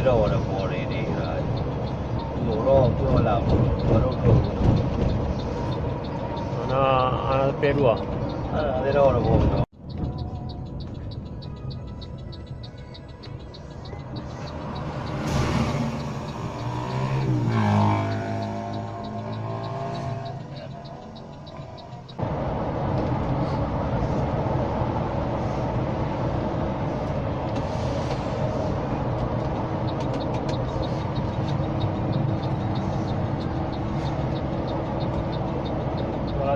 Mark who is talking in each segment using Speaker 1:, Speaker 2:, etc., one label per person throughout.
Speaker 1: သေးတော့တော့ပေါ်နေနေတာသူတော့ပြောလာဘူးဘာလို့ပြောဘူး
Speaker 2: နော်အဲပေရူอ่ะ
Speaker 1: အဲ့ဒါသေးတော့ပေါ်တော့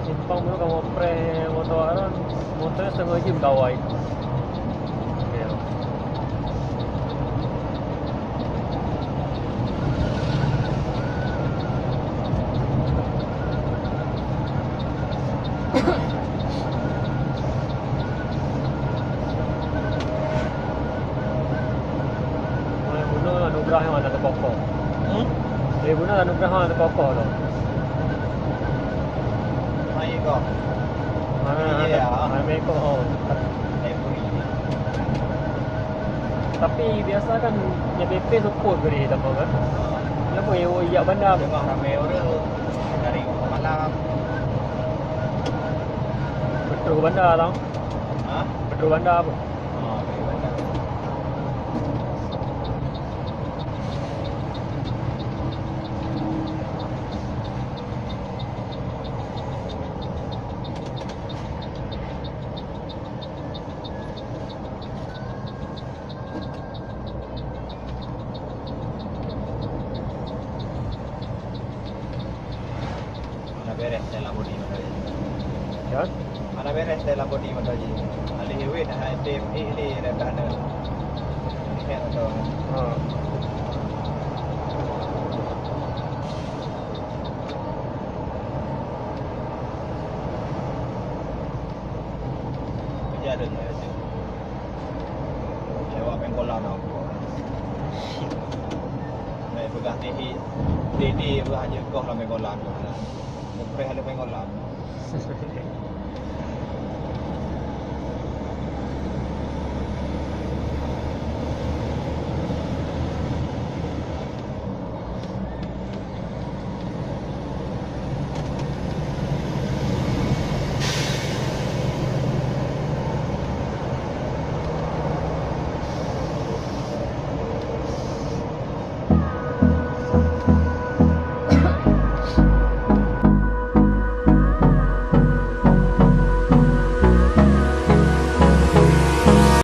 Speaker 2: simpang mo kamu pre motor aron motornya setengah jam kawai Bunuh anugerah yang ada kokoh. Bunuh anugerah yang ada kokoh loh.
Speaker 1: Kok.
Speaker 2: Mana kok. Tapi biasa kan yang BP support beri tak apa kan? Kenapa ya bandar
Speaker 1: memang ramai orang dari malam.
Speaker 2: Petrol bandar tau.
Speaker 1: Ha?
Speaker 2: Petrol bandar apa?
Speaker 1: Beres dalam body motor je.
Speaker 2: Ya?
Speaker 1: Mana beres dalam body motor je. Ali hewe dah FDM ni dah tak ada. Ni motor.
Speaker 2: Ha.
Speaker 1: Kerja ada ni rasa. Sewa pengkolan tau. Baik pegang TD hanya kau lah pengkolan tu. Mukre ada pengkolan.